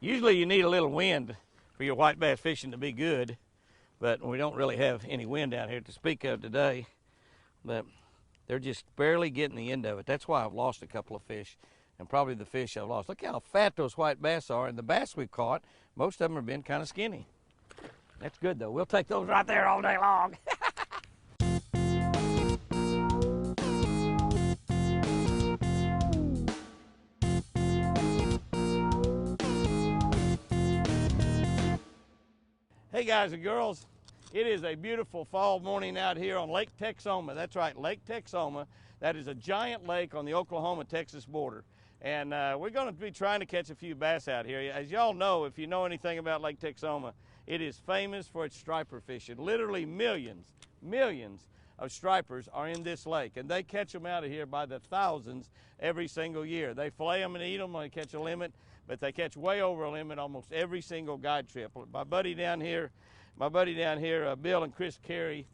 Usually you need a little wind for your white bass fishing to be good, but we don't really have any wind down here to speak of today. But they're just barely getting the end of it. That's why I've lost a couple of fish, and probably the fish I've lost. Look how fat those white bass are, and the bass we've caught, most of them have been kind of skinny. That's good though. We'll take those right there all day long. Hey guys and girls, it is a beautiful fall morning out here on Lake Texoma. That's right, Lake Texoma. That is a giant lake on the Oklahoma-Texas border. And we're going to be trying to catch a few bass out here. As y'all know, if you know anything about Lake Texoma, it is famous for its striper fishing. Literally millions of stripers are in this lake, and they catch them out of here by the thousands every single year. They fillet them and eat them when they catch a limit, but they catch way over a limit almost every single guide trip. My buddy down here, Bill and Chris Carey,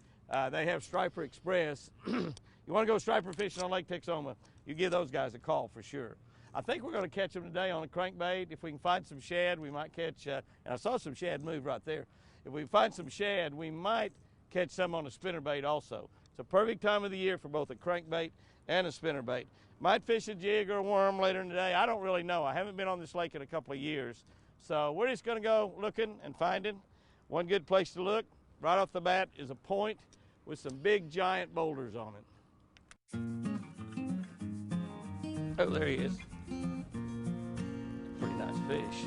they have Striper Express. You want to go striper fishing on Lake Texoma, you give those guys a call for sure. I think we're going to catch them today on a crankbait. If we can find some shad, we might catch, and I saw some shad move right there. If we find some shad, we might catch some on a spinnerbait also. It's a perfect time of the year for both a crankbait and a spinnerbait. Might fish a jig or a worm later in the day. I don't really know. I haven't been on this lake in a couple of years. So we're just going to go looking and finding. One good place to look right off the bat is a point with some big giant boulders on it. Oh, there he is. Pretty nice fish.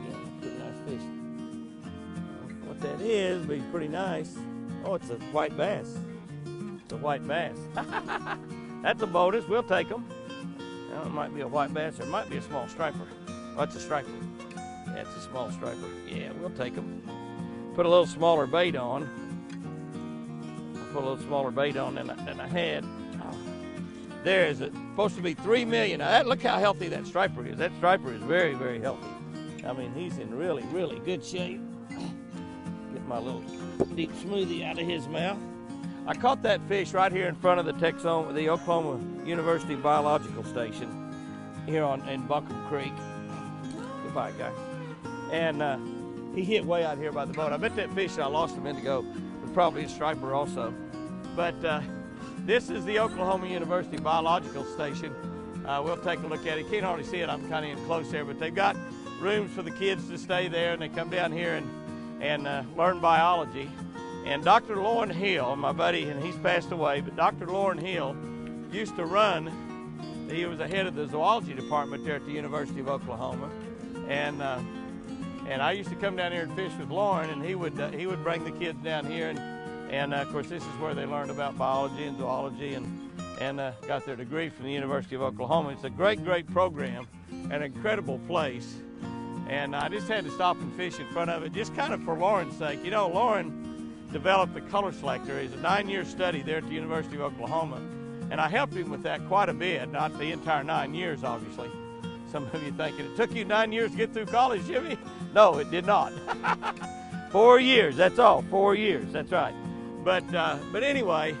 Yeah, pretty nice fish. I don't know what that is, but he's pretty nice. Oh, it's a white bass. It's a white bass. That's a bonus. We'll take them. Well, it might be a white bass, or it might be a small striper. Oh, it's a striper. Yeah, it's a small striper. Yeah, we'll take them. Put a little smaller bait on. I'll put a little smaller bait on than I had. Oh. There is it. Supposed to be 3 million. Now, look how healthy that striper is. That striper is very, very healthy. I mean, he's in really, really good shape. Get my little deep smoothie out of his mouth. I caught that fish right here in front of the Oklahoma University Biological Station here in Buncombe Creek. Goodbye, guy. And he hit way out here by the boat. I bet that fish I lost a minute ago was probably a striper also. But this is the Oklahoma University Biological Station. We'll take a look at it. You can't hardly see it. I'm kind of in close there, but they've got rooms for the kids to stay there, and they come down here and learn biology. And Dr. Lauren Hill, my buddy, and he's passed away, but Dr. Lauren Hill used to run, he was the head of the zoology department there at the University of Oklahoma. And I used to come down here and fish with Lauren, and he would bring the kids down here, and of course this is where they learned about biology and zoology and got their degree from the University of Oklahoma. It's a great, great program, an incredible place. And I just had to stop and fish in front of it, just kind of for Lauren's sake. You know, Lauren developed the color selector. It's a 9-year study there at the University of Oklahoma. And I helped him with that quite a bit, not the entire 9 years, obviously. Some of you thinking, it took you 9 years to get through college, Jimmy? No, it did not. 4 years, that's all, 4 years, that's right. But anyway,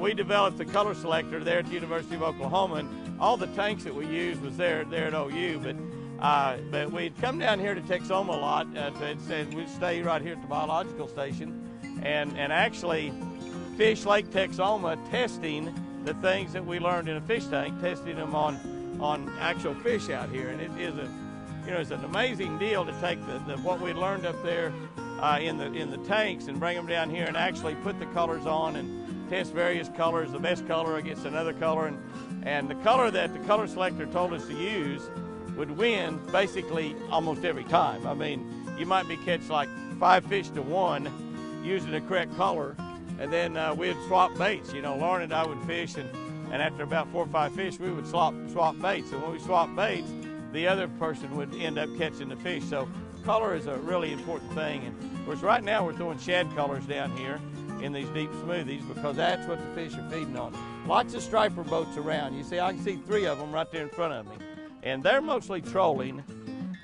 we developed the color selector there at the University of Oklahoma, and all the tanks that we used was there at OU, but we'd come down here to Texoma a lot. We'd stay right here at the biological station and actually fish Lake Texoma, testing the things that we learned in a fish tank, testing them on actual fish out here. And it is it's an amazing deal to take what we learned up there in the tanks and bring them down here and actually put the colors on and test various colors, the best color against another color, and the color that the color selector told us to use would win basically almost every time. I mean, you might be catch like 5 fish to 1 using the correct color, and then we'd swap baits. You know, Lauren and I would fish, and after about 4 or 5 fish, we would swap baits. And when we swap baits, the other person would end up catching the fish. So color is a really important thing. And of course, right now we're throwing shad colors down here in these deep smoothies because that's what the fish are feeding on. Lots of striper boats around. You see, I can see 3 of them right there in front of me. And they're mostly trolling.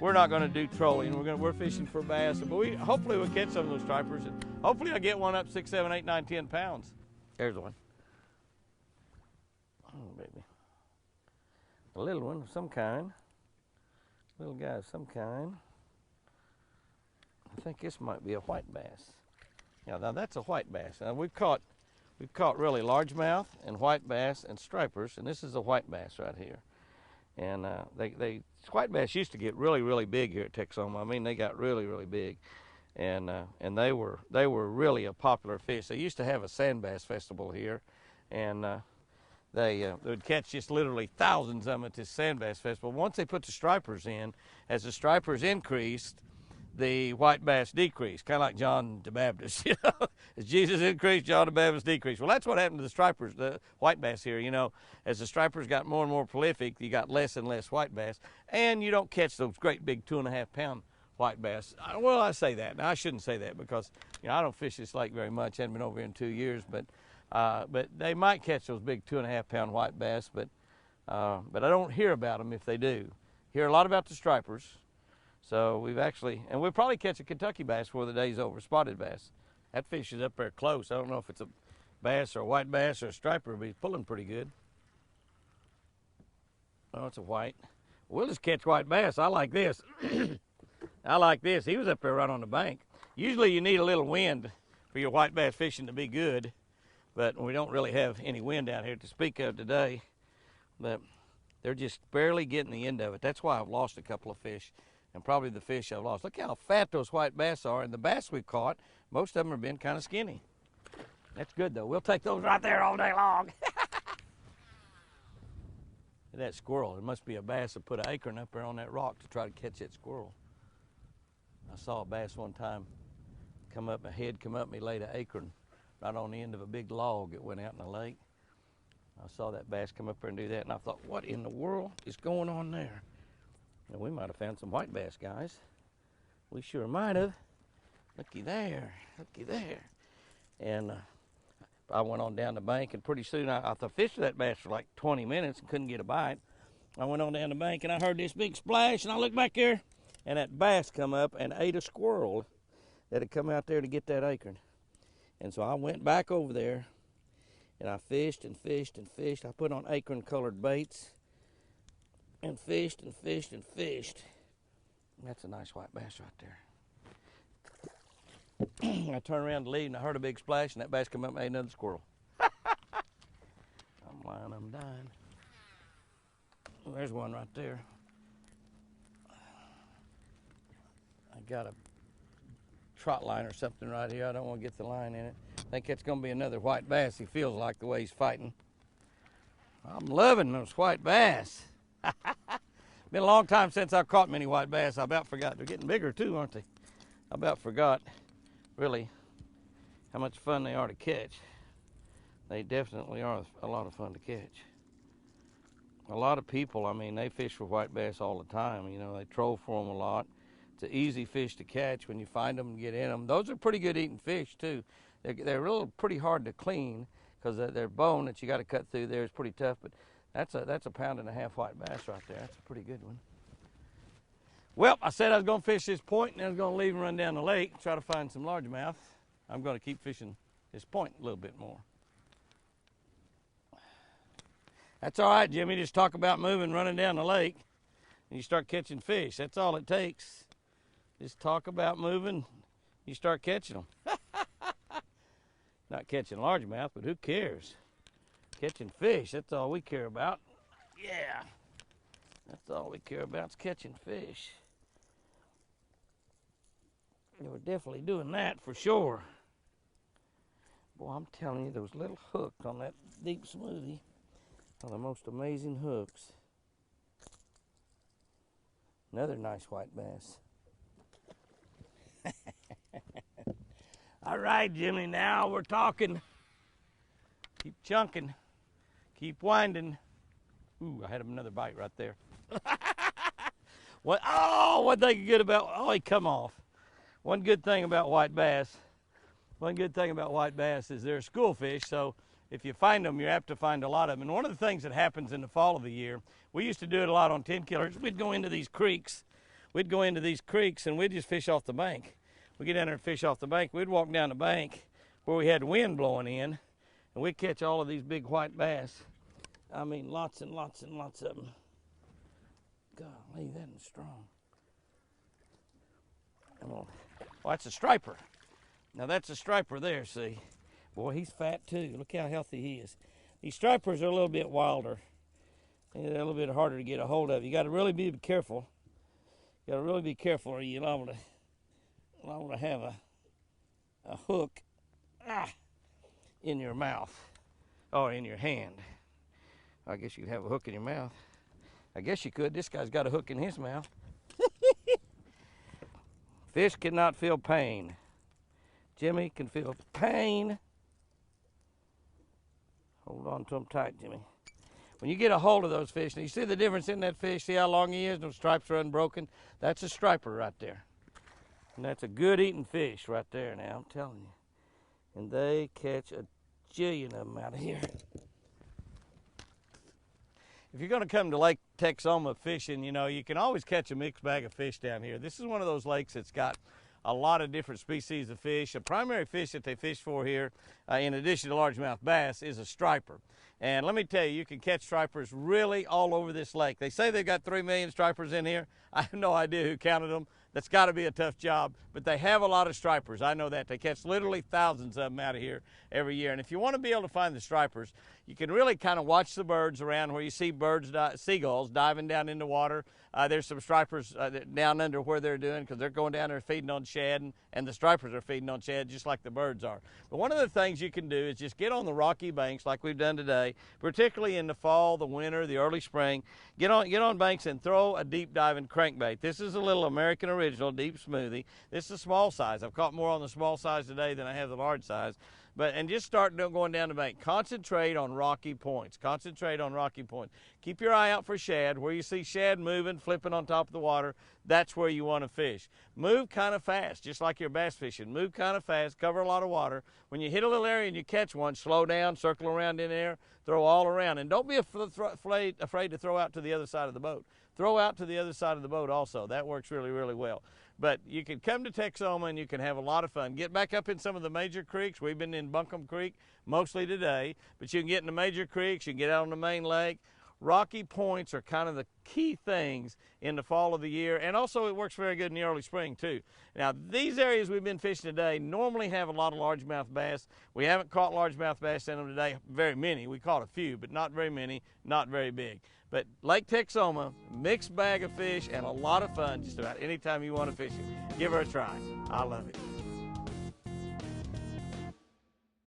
We're not going to do trolling. We're fishing for bass, but hopefully we'll catch some of those stripers, and hopefully I'll get one up 6, 7, 8, 9, 10 pounds. There's one. Oh, baby. A little one of some kind. Little guy of some kind. I think this might be a white bass. Yeah, now that's a white bass. Now we've caught really largemouth and white bass and stripers, and this is a white bass right here. And white bass used to get really, really big here at Texoma. I mean, they got really, really big, and they were really a popular fish. They used to have a sand bass festival here, and they would catch just literally thousands of them at this sand bass festival. Once they put the stripers in, as the stripers increased, the white bass decreased, kind of like John the Baptist. You know, as Jesus increased, John the Baptist decreased. Well, that's what happened to the stripers, the white bass here. You know, as the stripers got more and more prolific, you got less and less white bass, and you don't catch those great big 2.5 pound white bass. Well, I say that. Now, I shouldn't say that because, you know, I don't fish this lake very much. I haven't been over here in 2 years, but they might catch those big 2.5 pound white bass, but I don't hear about them if they do. Hear a lot about the stripers. So we'll probably catch a Kentucky bass before the day's over, spotted bass. That fish is up there close. I don't know if it's a bass or a white bass or a striper, but he's pulling pretty good. Oh, it's a white. We'll just catch white bass. I like this. I like this. He was up there right on the bank. Usually you need a little wind for your white bass fishing to be good, but we don't really have any wind out here to speak of today. But they're just barely getting the end of it. That's why I've lost a couple of fish. And probably the fish I've lost. Look how fat those white bass are, and the bass we've caught, most of them have been kind of skinny. That's good, though. We'll take those right there all day long. That squirrel, it must be a bass that put an acorn up there on that rock to try to catch that squirrel. I saw a bass one time come up, a head come up, and he laid an acorn right on the end of a big log that went out in the lake. I saw that bass come up there and do that, and I thought, what in the world is going on there? And we might have found some white bass, guys. We sure might have. Looky there, looky there. And I went on down the bank, and pretty soon I fished that bass for like 20 minutes and couldn't get a bite. I went on down the bank, and I heard this big splash, and I looked back there, and that bass come up and ate a squirrel that had come out there to get that acorn. And so I went back over there, and I fished and fished and fished. I put on acorn-colored baits, and fished and fished and fished. That's a nice white bass right there. I turned around to leave, and I heard a big splash, and that bass come up and ate another squirrel. I'm lying, I'm dying. Well, there's one right there. I got a trot line or something right here. I don't want to get the line in it. I think it's going to be another white bass. He feels like the way he's fighting. I'm loving those white bass. Been a long time since I've caught many white bass. I about forgot. They're getting bigger too, aren't they? I about forgot, really, how much fun they are to catch. They definitely are a lot of fun to catch. A lot of people, I mean, they fish for white bass all the time. You know, they troll for them a lot. It's an easy fish to catch when you find them and get in them. Those are pretty good eating fish too. They're really pretty hard to clean because their bone that you got to cut through there is pretty tough. But that's a 1.5 pound white bass right there. That's a pretty good one. Well, I said I was going to fish this point, and I was going to leave and run down the lake and try to find some largemouth. I'm going to keep fishing this point a little bit more. That's all right, Jimmy. Just talk about moving, running down the lake, and you start catching fish. That's all it takes. Just talk about moving, you start catching them. Not catching largemouth, but who cares? Catching fish, that's all we care about. Yeah, that's all we care about is catching fish. And we're definitely doing that for sure. Boy, I'm telling you, those little hooks on that deep smoothie are the most amazing hooks. Another nice white bass. All right, Jimmy, now we're talking. Keep chunking. Keep winding. Ooh, I had another bite right there. What? Oh, one thing good about, oh, he come off. One good thing about white bass, is they're school fish, so if you find them, you're apt to find a lot of them. And one of the things that happens in the fall of the year, we used to do it a lot on 10 killers. We'd go into these creeks. And we'd just fish off the bank. We'd get down there and fish off the bank. We'd walk down the bank where we had wind blowing in, and we'd catch all of these big white bass. I mean, lots and lots and lots of them. Golly, that is strong. Oh, that's a striper. Now that's a striper there, see? Boy, he's fat too. Look how healthy he is. These stripers are a little bit wilder. And they're a little bit harder to get a hold of. You got to really be careful. You got to really be careful, or you're liable to have a hook in your mouth or in your hand. I guess you could have a hook in your mouth. I guess you could. This guy's got a hook in his mouth. Fish cannot feel pain. Jimmy can feel pain. Hold on to him tight, Jimmy. When you get a hold of those fish, and you see the difference in that fish, see how long he is, those stripes are unbroken? That's a striper right there. And that's a good eating fish right there now, I'm telling you. And they catch a jillion of them out of here. If you're going to come to Lake Texoma fishing, you know, you can always catch a mixed bag of fish down here. This is one of those lakes that's got a lot of different species of fish. The primary fish that they fish for here, in addition to largemouth bass, is a striper. And let me tell you, you can catch stripers really all over this lake. They say they've got 3 million stripers in here. I have no idea who counted them. That's got to be a tough job, but they have a lot of stripers. I know that. They catch literally thousands of them out of here every year. And if you want to be able to find the stripers, you can really kind of watch the birds around where you see seagulls diving down in the water. There's some stripers down under where they're doing, because they're going down there feeding on shad, and the stripers are feeding on shad just like the birds are. But one of the things you can do is just get on the rocky banks like we've done today, particularly in the fall, the winter, the early spring. Get on banks and throw a deep diving crankbait. This is a little American Original Deep Smoothie. This is a small size. I've caught more on the small size today than I have the large size. And just start going down the bank. Concentrate on rocky points. Concentrate on rocky points. Keep your eye out for shad. Where you see shad moving, flipping on top of the water, that's where you want to fish. Move kind of fast, just like you're bass fishing. Move kind of fast, cover a lot of water. When you hit a little area and you catch one, slow down, circle around in there, throw all around. And don't be afraid to throw out to the other side of the boat. Throw out to the other side of the boat also. That works really, really well. But you can come to Texoma and you can have a lot of fun. Get back up in some of the major creeks. We've been in Buncombe Creek mostly today, but you can get in the major creeks, you can get out on the main lake. Rocky points are kind of the key things in the fall of the year, and also it works very good in the early spring too. Now, these areas we've been fishing today normally have a lot of largemouth bass. We haven't caught largemouth bass in them today, very many. We caught a few, but not very many, not very big. But Lake Texoma, mixed bag of fish and a lot of fun just about any time you want to fish it. Give her a try. I love it.